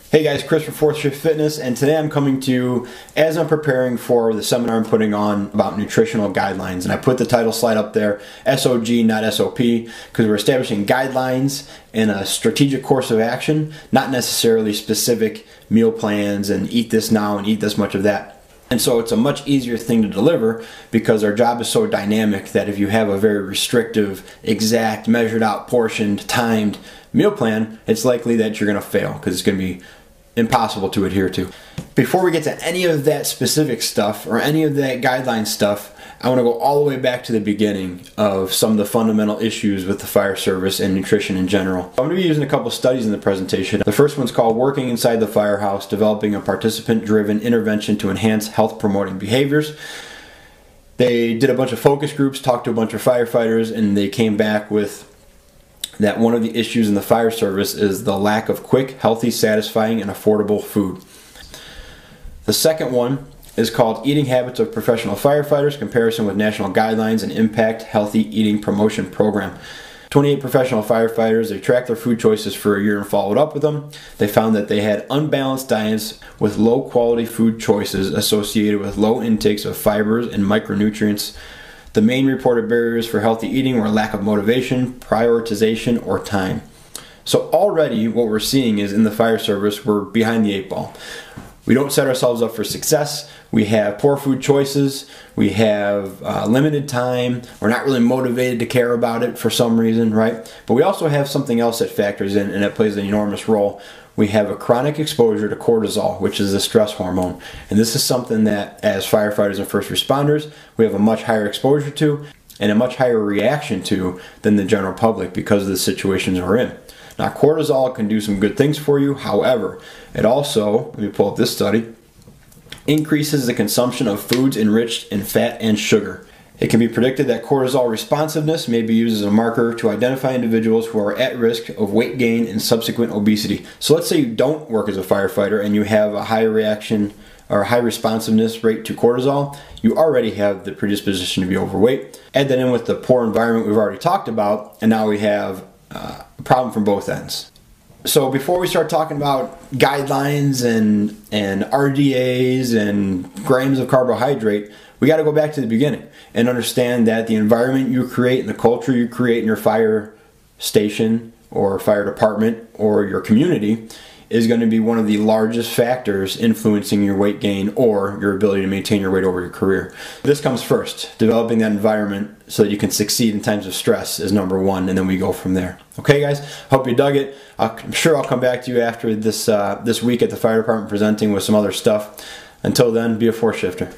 Hey guys, Chris from Fourth Shift Fitness, and today I'm coming to you as I'm preparing for the seminar I'm putting on about nutritional guidelines. And I put the title slide up there, SOG, not SOP, because we're establishing guidelines and a strategic course of action, not necessarily specific meal plans and eat this now and eat this much of that. And so it's a much easier thing to deliver because our job is so dynamic that if you have a very restrictive, exact, measured out, portioned, timed meal plan, it's likely that you're going to fail because it's going to be impossible to adhere to. Before we get to any of that specific stuff or any of that guideline stuff, I want to go all the way back to the beginning of some of the fundamental issues with the fire service and nutrition in general. I'm going to be using a couple studies in the presentation. The first one's called Working Inside the Firehouse, Developing a Participant-Driven Intervention to Enhance Health-Promoting Behaviors. They did a bunch of focus groups, talked to a bunch of firefighters, and they came back with that one of the issues in the fire service is the lack of quick, healthy, satisfying, and affordable food. The second one is called Eating Habits of Professional Firefighters, Comparison with National Guidelines and Impact Healthy Eating Promotion Program. 28 professional firefighters, they tracked their food choices for a year and followed up with them. They found that they had unbalanced diets with low quality food choices associated with low intakes of fibers and micronutrients. The main reported barriers for healthy eating were lack of motivation, prioritization, or time. So already what we're seeing is in the fire service, we're behind the eight ball. We don't set ourselves up for success. We have poor food choices. We have limited time. We're not really motivated to care about it for some reason, right? But we also have something else that factors in and that plays an enormous role. We have a chronic exposure to cortisol, which is a stress hormone. And this is something that as firefighters and first responders, we have a much higher exposure to and a much higher reaction to than the general public because of the situations we're in. Now, cortisol can do some good things for you. However, it also, let me pull up this study, increases the consumption of foods enriched in fat and sugar. It can be predicted that cortisol responsiveness may be used as a marker to identify individuals who are at risk of weight gain and subsequent obesity. So let's say you don't work as a firefighter and you have a high reaction or high responsiveness rate to cortisol, you already have the predisposition to be overweight. Add that in with the poor environment we've already talked about, and now we have a problem from both ends. So before we start talking about guidelines and RDAs and grams of carbohydrate, we got to go back to the beginning and understand that the environment you create and the culture you create in your fire station or fire department or your community is going to be one of the largest factors influencing your weight gain or your ability to maintain your weight over your career. This comes first. Developing that environment so that you can succeed in times of stress is number one, and then we go from there. Okay guys, hope you dug it. I'm sure I'll come back to you after this week at the fire department presenting with some other stuff. Until then, be a fourth shifter.